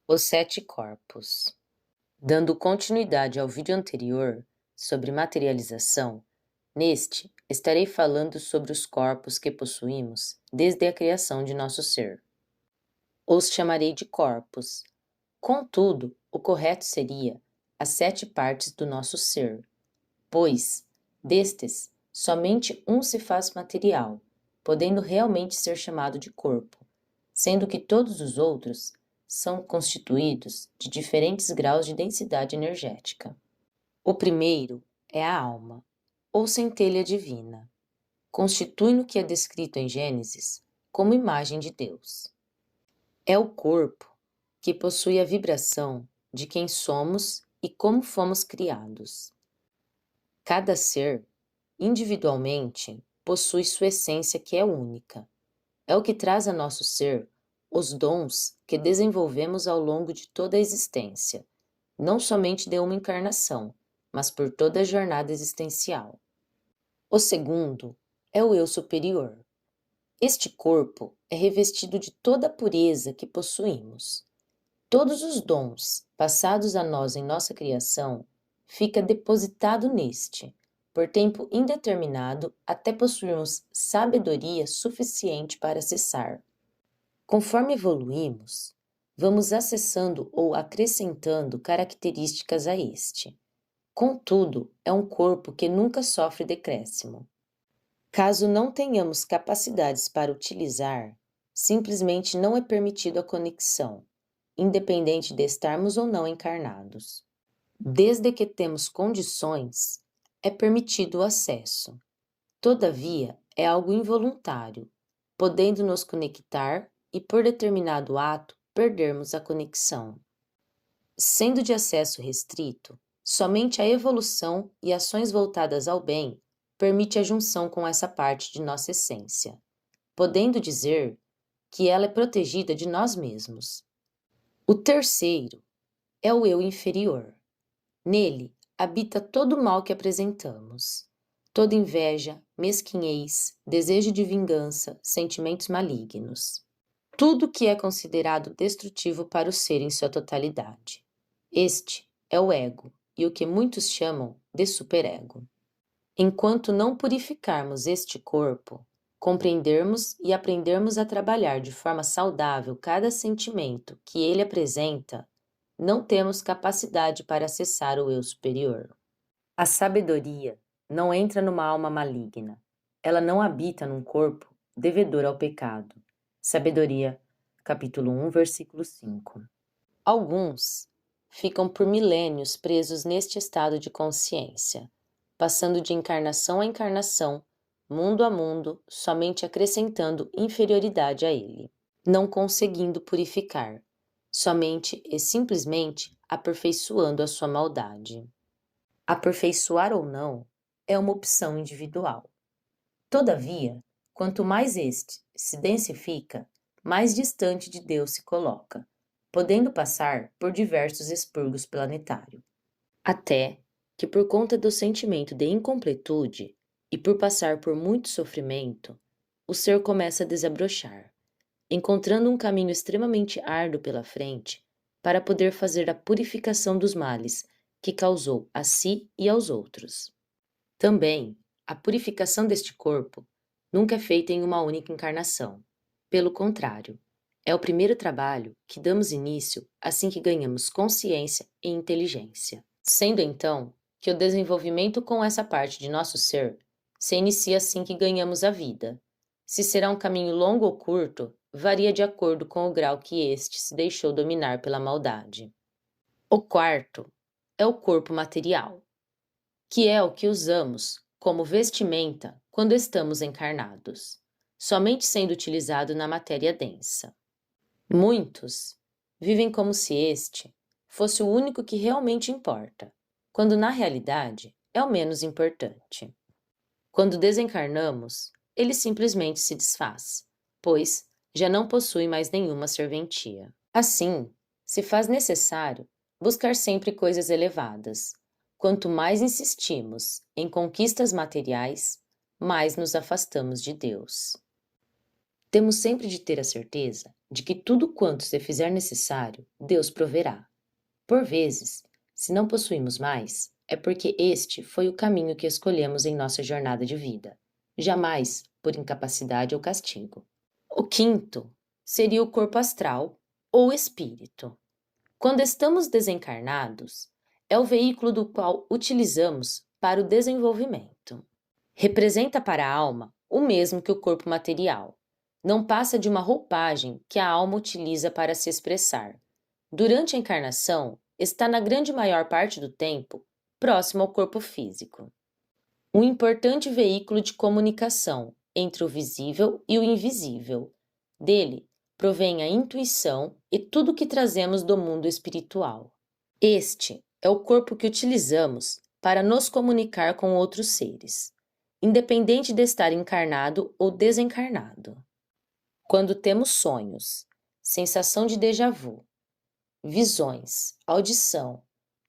Os 7 corpos. Dando continuidade ao vídeo anterior sobre materialização, neste estarei falando sobre os corpos que possuímos desde a criação de nosso ser. Os chamarei de corpos. Contudo, o correto seria as 7 partes do nosso ser, pois, destes, somente um se faz material, podendo realmente ser chamado de corpo, sendo que todos os outros são constituídos de diferentes graus de densidade energética. O primeiro é a alma, ou centelha divina. Constitui no que é descrito em Gênesis como imagem de Deus. É o corpo que possui a vibração de quem somos e como fomos criados. Cada ser, individualmente, possui sua essência que é única. É o que traz a nosso ser os dons que desenvolvemos ao longo de toda a existência, não somente de uma encarnação, mas por toda a jornada existencial. O segundo é o eu superior. Este corpo é revestido de toda a pureza que possuímos. Todos os dons passados a nós em nossa criação fica depositado neste, por tempo indeterminado até possuirmos sabedoria suficiente para acessar. Conforme evoluímos, vamos acessando ou acrescentando características a este. Contudo, é um corpo que nunca sofre decréscimo. Caso não tenhamos capacidades para utilizar, simplesmente não é permitido a conexão, independente de estarmos ou não encarnados. Desde que temos condições, é permitido o acesso. Todavia, é algo involuntário, podendo nos conectar e, por determinado ato, perdermos a conexão. Sendo de acesso restrito, somente a evolução e ações voltadas ao bem permite a junção com essa parte de nossa essência, podendo dizer que ela é protegida de nós mesmos. O terceiro é o eu inferior. Nele habita todo o mal que apresentamos, toda inveja, mesquinhez, desejo de vingança, sentimentos malignos. Tudo que é considerado destrutivo para o ser em sua totalidade. Este é o ego, e o que muitos chamam de superego. Enquanto não purificarmos este corpo, compreendermos e aprendermos a trabalhar de forma saudável cada sentimento que ele apresenta, não temos capacidade para acessar o eu superior. A sabedoria não entra numa alma maligna. Ela não habita num corpo devedor ao pecado. Sabedoria, capítulo 1, versículo 5. Alguns ficam por milênios presos neste estado de consciência, passando de encarnação a encarnação, mundo a mundo, somente acrescentando inferioridade a ele, não conseguindo purificar, somente e simplesmente aperfeiçoando a sua maldade. Aperfeiçoar ou não é uma opção individual. Todavia, quanto mais este se densifica, mais distante de Deus se coloca, podendo passar por diversos expurgos planetários. Até que, por conta do sentimento de incompletude e por passar por muito sofrimento, o ser começa a desabrochar, encontrando um caminho extremamente árduo pela frente para poder fazer a purificação dos males que causou a si e aos outros. Também, a purificação deste corpo nunca é feita em uma única encarnação. Pelo contrário, é o primeiro trabalho que damos início assim que ganhamos consciência e inteligência. Sendo então que o desenvolvimento com essa parte de nosso ser se inicia assim que ganhamos a vida. Se será um caminho longo ou curto, varia de acordo com o grau que este se deixou dominar pela maldade. O quarto é o corpo material, que é o que usamos como vestimenta quando estamos encarnados, somente sendo utilizado na matéria densa. Muitos vivem como se este fosse o único que realmente importa, quando na realidade é o menos importante. Quando desencarnamos, ele simplesmente se desfaz, pois já não possui mais nenhuma serventia. Assim, se faz necessário buscar sempre coisas elevadas. Quanto mais insistimos em conquistas materiais, mais nos afastamos de Deus. Temos sempre de ter a certeza de que tudo quanto se fizer necessário, Deus proverá. Por vezes, se não possuímos mais, é porque este foi o caminho que escolhemos em nossa jornada de vida, jamais por incapacidade ou castigo. O quinto seria o corpo astral ou espírito. Quando estamos desencarnados, é o veículo do qual utilizamos para o desenvolvimento. Representa para a alma o mesmo que o corpo material. Não passa de uma roupagem que a alma utiliza para se expressar. Durante a encarnação, está na grande maior parte do tempo próximo ao corpo físico. Um importante veículo de comunicação entre o visível e o invisível. Dele provém a intuição e tudo o que trazemos do mundo espiritual. Este é o corpo que utilizamos para nos comunicar com outros seres, independente de estar encarnado ou desencarnado. Quando temos sonhos, sensação de déjà vu, visões, audição,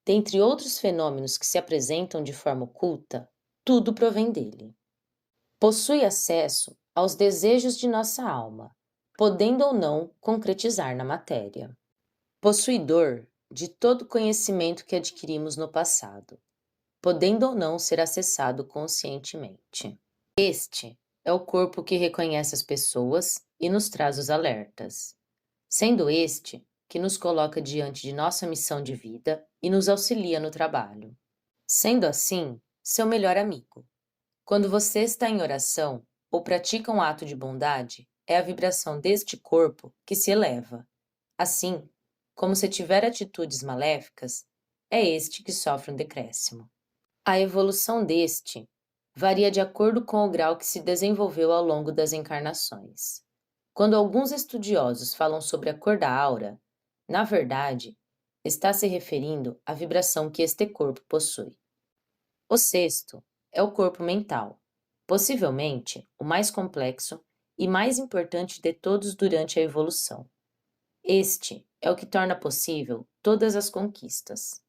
dentre outros fenômenos que se apresentam de forma oculta, tudo provém dele. Possui acesso aos desejos de nossa alma, podendo ou não concretizar na matéria. Possuidor de todo conhecimento que adquirimos no passado, podendo ou não ser acessado conscientemente. Este é o corpo que reconhece as pessoas e nos traz os alertas, sendo este que nos coloca diante de nossa missão de vida e nos auxilia no trabalho. Sendo assim, seu melhor amigo. Quando você está em oração ou pratica um ato de bondade, é a vibração deste corpo que se eleva. Assim, como se tiver atitudes maléficas, é este que sofre um decréscimo. A evolução deste varia de acordo com o grau que se desenvolveu ao longo das encarnações. Quando alguns estudiosos falam sobre a cor da aura, na verdade, está se referindo à vibração que este corpo possui. O sexto é o corpo mental, possivelmente o mais complexo e mais importante de todos durante a evolução. Este é o que torna possível todas as conquistas.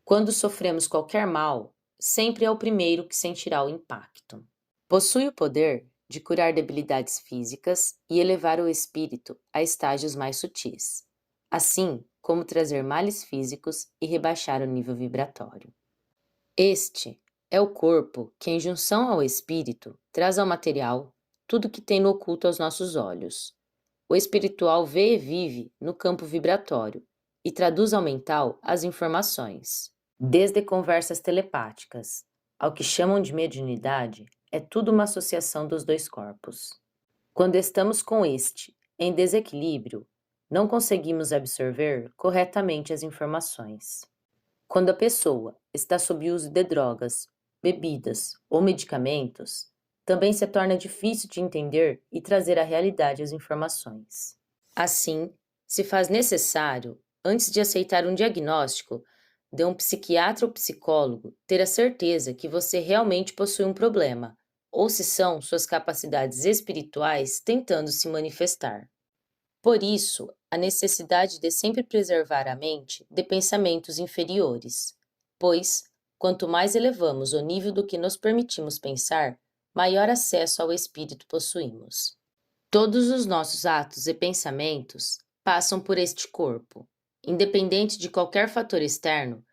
Quando sofremos qualquer mal, sempre é o primeiro que sentirá o impacto. Possui o poder de curar debilidades físicas e elevar o espírito a estágios mais sutis, assim como trazer males físicos e rebaixar o nível vibratório. Este é o corpo que, em junção ao espírito, traz ao material tudo que tem no oculto aos nossos olhos. O espiritual vê e vive no campo vibratório e traduz ao mental as informações. Desde conversas telepáticas ao que chamam de mediunidade, é tudo uma associação dos dois corpos. Quando estamos com este em desequilíbrio, não conseguimos absorver corretamente as informações. Quando a pessoa está sob uso de drogas, bebidas ou medicamentos, também se torna difícil de entender e trazer à realidade as informações. Assim, se faz necessário, antes de aceitar um diagnóstico de um psiquiatra ou psicólogo, ter a certeza que você realmente possui um problema, ou se são suas capacidades espirituais tentando se manifestar. Por isso, a necessidade de sempre preservar a mente de pensamentos inferiores, pois, quanto mais elevamos o nível do que nos permitimos pensar, maior acesso ao espírito possuímos. Todos os nossos atos e pensamentos passam por este corpo. Independente de qualquer fator externo,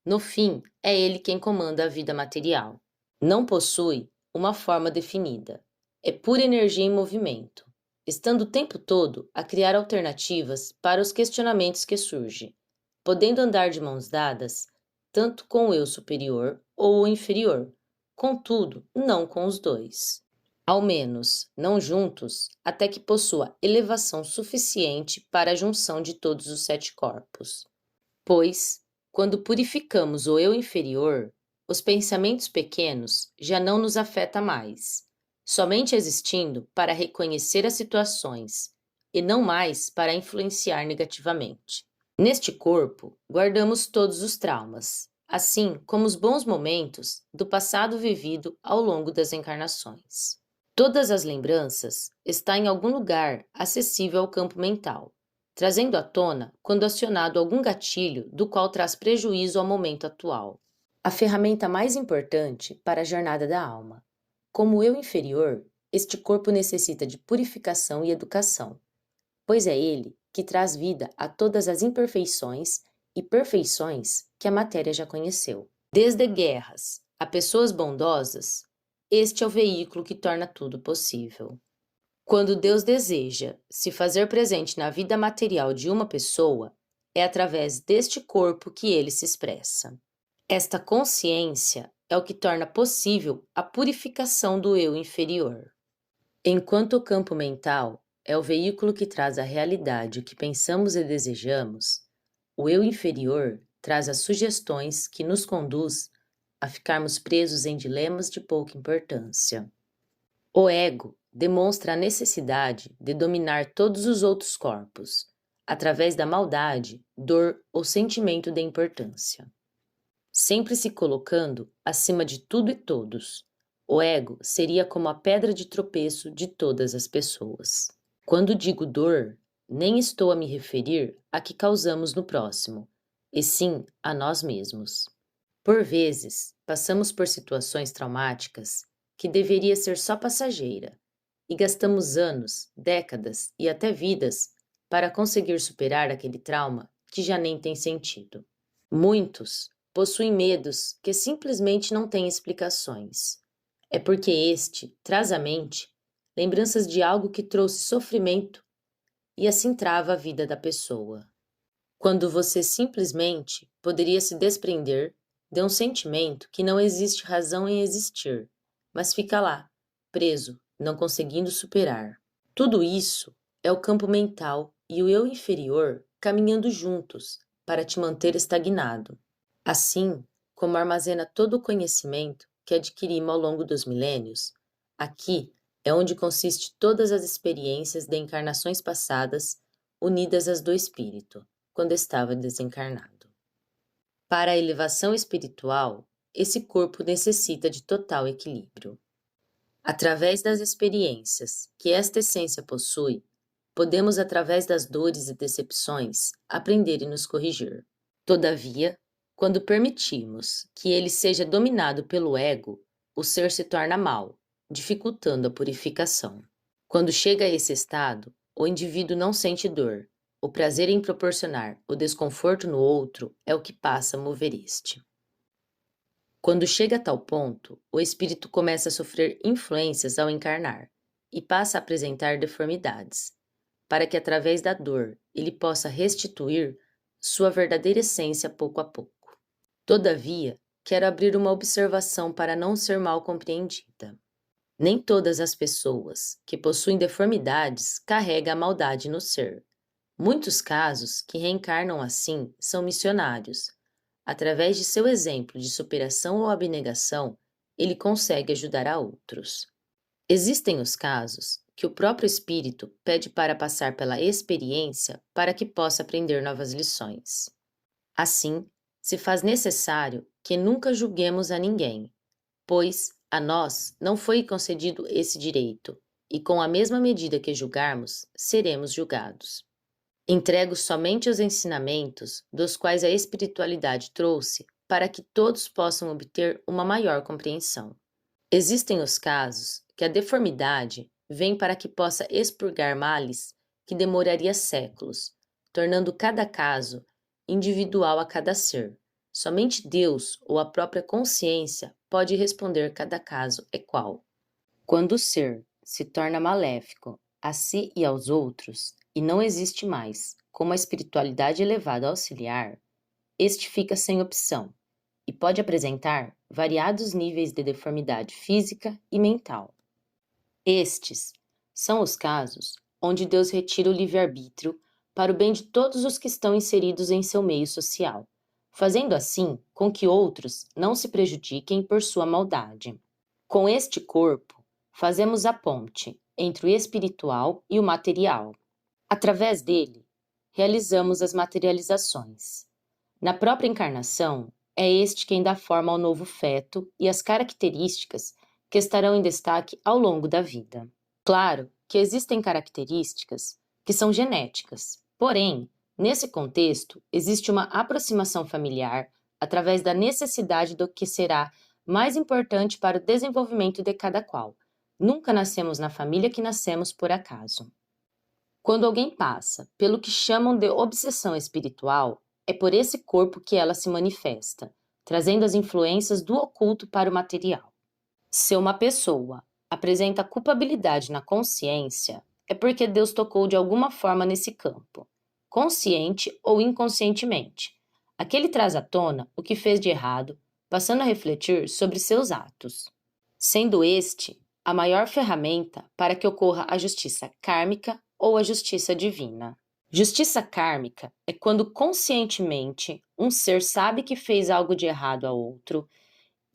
no fim, é ele quem comanda a vida material. Não possui uma forma definida. É pura energia em movimento, estando o tempo todo a criar alternativas para os questionamentos que surgem, podendo andar de mãos dadas, tanto com o eu superior ou o inferior, contudo, não com os dois. Ao menos, não juntos, até que possua elevação suficiente para a junção de todos os sete corpos. Pois, quando purificamos o eu inferior, os pensamentos pequenos já não nos afetam mais, somente existindo para reconhecer as situações e não mais para influenciar negativamente. Neste corpo, guardamos todos os traumas, assim como os bons momentos do passado vivido ao longo das encarnações. Todas as lembranças estão em algum lugar acessível ao campo mental, trazendo à tona quando acionado algum gatilho do qual traz prejuízo ao momento atual. A ferramenta mais importante para a jornada da alma. Como eu inferior, este corpo necessita de purificação e educação, pois é ele que traz vida a todas as imperfeições e perfeições que a matéria já conheceu. Desde guerras a pessoas bondosas, este é o veículo que torna tudo possível. Quando Deus deseja se fazer presente na vida material de uma pessoa, é através deste corpo que ele se expressa. Esta consciência é o que torna possível a purificação do eu inferior. Enquanto o campo mental é o veículo que traz à realidade o que pensamos e desejamos, o eu inferior traz as sugestões que nos conduz a ficarmos presos em dilemas de pouca importância. O ego demonstra a necessidade de dominar todos os outros corpos, através da maldade, dor ou sentimento de importância. Sempre se colocando acima de tudo e todos, o ego seria como a pedra de tropeço de todas as pessoas. Quando digo dor, nem estou a me referir a que causamos no próximo, e sim a nós mesmos. Por vezes, passamos por situações traumáticas que deveria ser só passageira, e gastamos anos, décadas e até vidas para conseguir superar aquele trauma que já nem tem sentido. Muitos possuem medos que simplesmente não têm explicações. É porque este traz à mente lembranças de algo que trouxe sofrimento e assim trava a vida da pessoa. Quando você simplesmente poderia se desprender de um sentimento que não existe razão em existir, mas fica lá, preso, não conseguindo superar. Tudo isso é o campo mental e o eu inferior caminhando juntos para te manter estagnado. Assim como armazena todo o conhecimento que adquirimos ao longo dos milênios, aqui é onde consiste todas as experiências de encarnações passadas unidas às do espírito, quando estava desencarnado. Para a elevação espiritual, esse corpo necessita de total equilíbrio. Através das experiências que esta essência possui, podemos, através das dores e decepções, aprender e nos corrigir. Todavia, quando permitimos que ele seja dominado pelo ego, o ser se torna mau, dificultando a purificação. Quando chega a esse estado, o indivíduo não sente dor. O prazer em proporcionar o desconforto no outro é o que passa a mover este. Quando chega a tal ponto, o espírito começa a sofrer influências ao encarnar e passa a apresentar deformidades, para que através da dor ele possa restituir sua verdadeira essência pouco a pouco. Todavia, quero abrir uma observação para não ser mal compreendida. Nem todas as pessoas que possuem deformidades carregam a maldade no ser. Muitos casos que reencarnam assim são missionários. Através de seu exemplo de superação ou abnegação, ele consegue ajudar a outros. Existem os casos que o próprio espírito pede para passar pela experiência para que possa aprender novas lições. Assim, se faz necessário que nunca julguemos a ninguém, pois a nós não foi concedido esse direito, e com a mesma medida que julgarmos, seremos julgados. Entrego somente os ensinamentos dos quais a espiritualidade trouxe para que todos possam obter uma maior compreensão. Existem os casos que a deformidade vem para que possa expurgar males que demoraria séculos, tornando cada caso individual a cada ser. Somente Deus ou a própria consciência pode responder cada caso é qual. Quando o ser se torna maléfico a si e aos outros, e não existe mais como a espiritualidade elevada auxiliar, este fica sem opção e pode apresentar variados níveis de deformidade física e mental. Estes são os casos onde Deus retira o livre-arbítrio para o bem de todos os que estão inseridos em seu meio social, fazendo assim com que outros não se prejudiquem por sua maldade. Com este corpo, fazemos a ponte entre o espiritual e o material. Através dele, realizamos as materializações. Na própria encarnação, é este quem dá forma ao novo feto e as características que estarão em destaque ao longo da vida. Claro que existem características que são genéticas, porém, nesse contexto, existe uma aproximação familiar através da necessidade do que será mais importante para o desenvolvimento de cada qual. Nunca nascemos na família que nascemos por acaso. Quando alguém passa pelo que chamam de obsessão espiritual, é por esse corpo que ela se manifesta, trazendo as influências do oculto para o material. Se uma pessoa apresenta culpabilidade na consciência, é porque Deus tocou de alguma forma nesse campo, consciente ou inconscientemente. Aqui ele traz à tona o que fez de errado, passando a refletir sobre seus atos, sendo este a maior ferramenta para que ocorra a justiça kármica ou a justiça divina. Justiça kármica é quando conscientemente um ser sabe que fez algo de errado a outro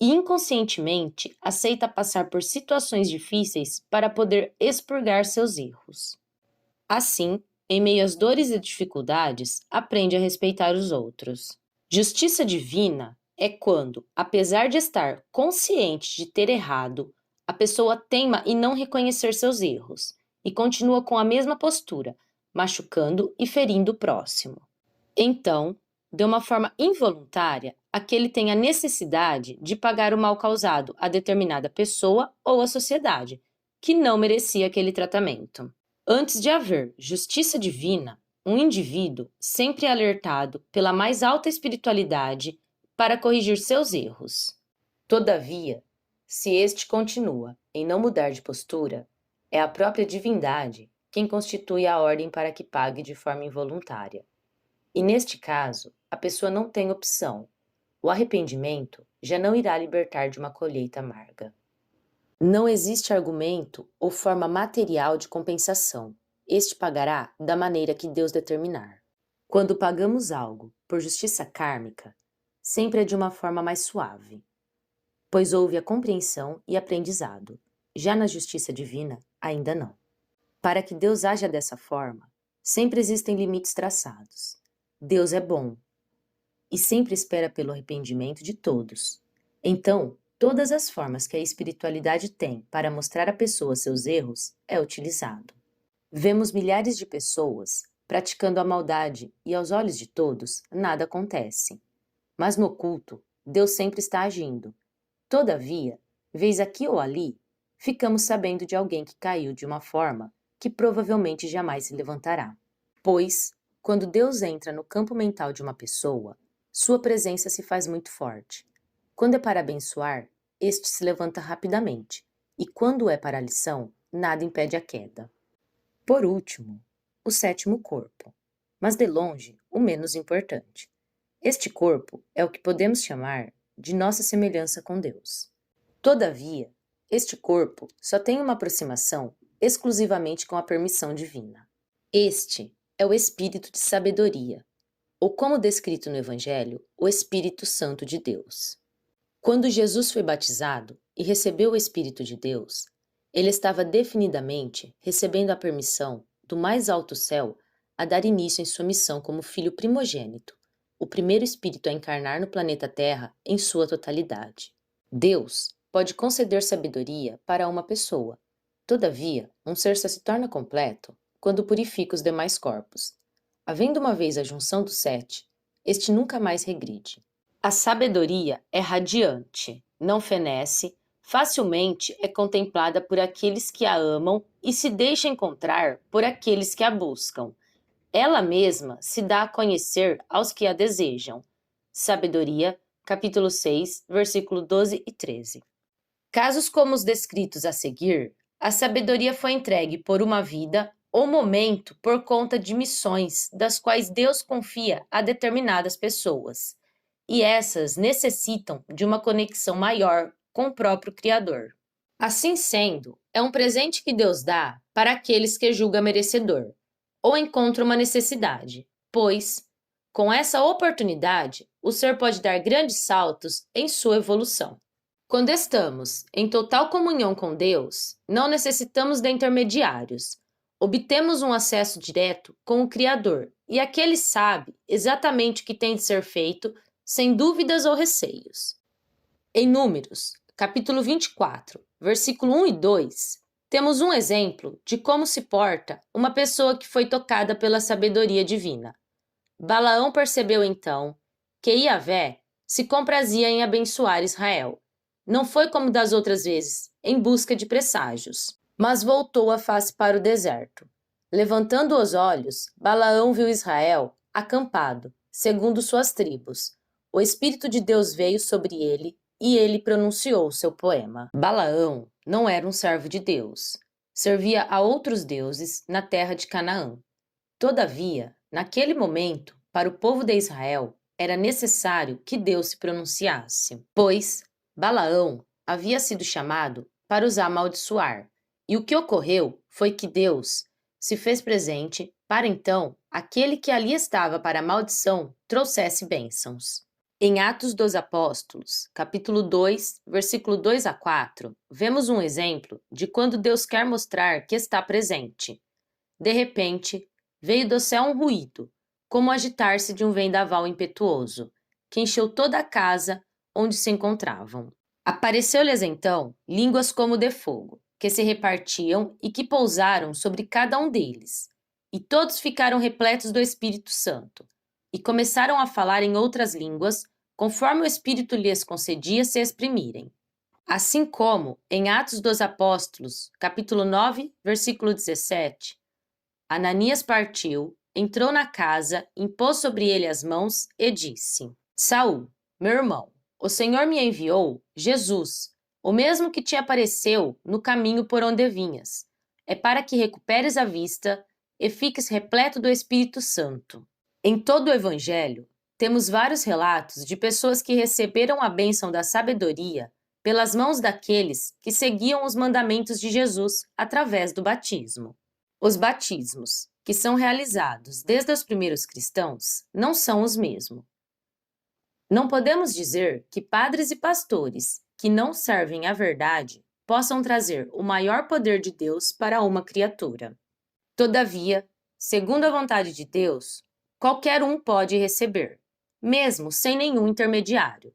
e inconscientemente aceita passar por situações difíceis para poder expurgar seus erros. Assim, em meio às dores e dificuldades, aprende a respeitar os outros. Justiça divina é quando, apesar de estar consciente de ter errado, a pessoa teima em não reconhecer seus erros e continua com a mesma postura, machucando e ferindo o próximo. Então, de uma forma involuntária, aquele tem a necessidade de pagar o mal causado a determinada pessoa ou à sociedade, que não merecia aquele tratamento. Antes de haver justiça divina, um indivíduo sempre é alertado pela mais alta espiritualidade para corrigir seus erros. Todavia, se este continua em não mudar de postura, é a própria divindade quem constitui a ordem para que pague de forma involuntária. E neste caso, a pessoa não tem opção. O arrependimento já não irá libertar de uma colheita amarga. Não existe argumento ou forma material de compensação. Este pagará da maneira que Deus determinar. Quando pagamos algo por justiça kármica, sempre é de uma forma mais suave, pois houve a compreensão e aprendizado. Já na justiça divina, ainda não. Para que Deus haja dessa forma, sempre existem limites traçados. Deus é bom e sempre espera pelo arrependimento de todos. Então, todas as formas que a espiritualidade tem para mostrar à pessoa seus erros é utilizado. Vemos milhares de pessoas praticando a maldade e aos olhos de todos nada acontece. Mas no oculto, Deus sempre está agindo. Todavia, vez aqui ou ali, ficamos sabendo de alguém que caiu de uma forma que provavelmente jamais se levantará. Pois, quando Deus entra no campo mental de uma pessoa, sua presença se faz muito forte. Quando é para abençoar, este se levanta rapidamente, e quando é para a lição, nada impede a queda. Por último, o sétimo corpo, mas de longe o menos importante. Este corpo é o que podemos chamar de nossa semelhança com Deus. Todavia, este corpo só tem uma aproximação exclusivamente com a permissão divina. Este é o Espírito de sabedoria, ou como descrito no Evangelho, o Espírito Santo de Deus. Quando Jesus foi batizado e recebeu o Espírito de Deus, ele estava definidamente recebendo a permissão do mais alto céu a dar início em sua missão como filho primogênito, o primeiro espírito a encarnar no planeta Terra em sua totalidade. Deus pode conceder sabedoria para uma pessoa. Todavia, um ser só se torna completo quando purifica os demais corpos. Havendo uma vez a junção dos 7, este nunca mais regride. A sabedoria é radiante, não fenece, facilmente é contemplada por aqueles que a amam e se deixa encontrar por aqueles que a buscam. Ela mesma se dá a conhecer aos que a desejam. Sabedoria, capítulo 6, versículo 12 e 13. Casos como os descritos a seguir, a sabedoria foi entregue por uma vida ou momento por conta de missões das quais Deus confia a determinadas pessoas, e essas necessitam de uma conexão maior com o próprio Criador. Assim sendo, é um presente que Deus dá para aqueles que julga merecedor, ou encontra uma necessidade, pois, com essa oportunidade, o ser pode dar grandes saltos em sua evolução. Quando estamos em total comunhão com Deus, não necessitamos de intermediários. Obtemos um acesso direto com o Criador, e aquele sabe exatamente o que tem de ser feito, sem dúvidas ou receios. Em Números, capítulo 24, versículo 1 e 2, temos um exemplo de como se porta uma pessoa que foi tocada pela sabedoria divina. Balaão percebeu então que Iavé se comprazia em abençoar Israel. Não foi como das outras vezes, em busca de presságios, mas voltou a face para o deserto. Levantando os olhos, Balaão viu Israel acampado, segundo suas tribos. O Espírito de Deus veio sobre ele e ele pronunciou seu poema. Balaão não era um servo de Deus. Servia a outros deuses na terra de Canaã. Todavia, naquele momento, para o povo de Israel, era necessário que Deus se pronunciasse, pois Balaão havia sido chamado para os amaldiçoar. E o que ocorreu foi que Deus se fez presente para então aquele que ali estava para a maldição trouxesse bênçãos. Em Atos dos Apóstolos, capítulo 2, versículo 2 a 4, vemos um exemplo de quando Deus quer mostrar que está presente. De repente, veio do céu um ruído, como o agitar-se de um vendaval impetuoso, que encheu toda a casa onde se encontravam. Apareceu-lhes então línguas como de fogo, que se repartiam e que pousaram sobre cada um deles. E todos ficaram repletos do Espírito Santo, e começaram a falar em outras línguas, conforme o Espírito lhes concedia se exprimirem. Assim como, em Atos dos Apóstolos, capítulo 9, versículo 17, Ananias partiu, entrou na casa, impôs sobre ele as mãos e disse: Saul, meu irmão, o Senhor me enviou, Jesus, o mesmo que te apareceu no caminho por onde vinhas. É para que recuperes a vista e fiques repleto do Espírito Santo. Em todo o Evangelho, temos vários relatos de pessoas que receberam a bênção da sabedoria pelas mãos daqueles que seguiam os mandamentos de Jesus através do batismo. Os batismos, que são realizados desde os primeiros cristãos, não são os mesmos. Não podemos dizer que padres e pastores que não servem à verdade possam trazer o maior poder de Deus para uma criatura. Todavia, segundo a vontade de Deus, qualquer um pode receber, mesmo sem nenhum intermediário,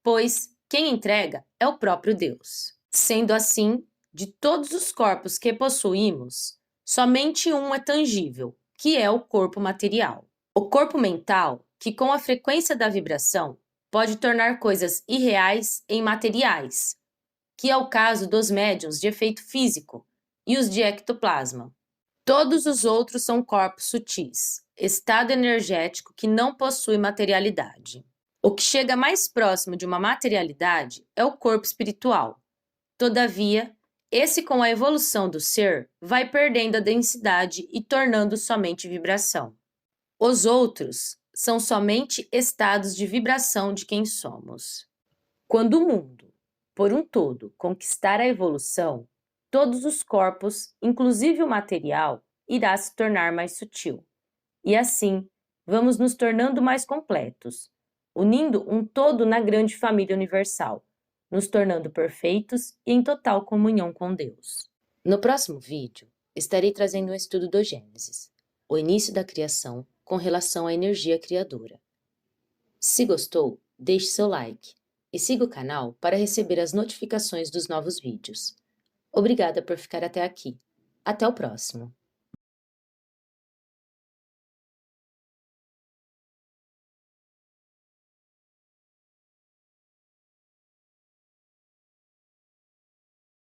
pois quem entrega é o próprio Deus. Sendo assim, de todos os corpos que possuímos, somente um é tangível, que é o corpo material. O corpo mental, que com a frequência da vibração pode tornar coisas irreais em materiais, que é o caso dos médiuns de efeito físico e os de ectoplasma. Todos os outros são corpos sutis, estado energético que não possui materialidade. O que chega mais próximo de uma materialidade é o corpo espiritual. Todavia, esse com a evolução do ser vai perdendo a densidade e tornando somente vibração. Os outros são somente estados de vibração de quem somos. Quando o mundo, por um todo, conquistar a evolução, todos os corpos, inclusive o material, irá se tornar mais sutil. E assim, vamos nos tornando mais completos, unindo um todo na grande família universal, nos tornando perfeitos e em total comunhão com Deus. No próximo vídeo, estarei trazendo um estudo do Gênesis, o início da criação com relação à energia criadora. Se gostou, deixe seu like e siga o canal para receber as notificações dos novos vídeos. Obrigada por ficar até aqui. Até o próximo!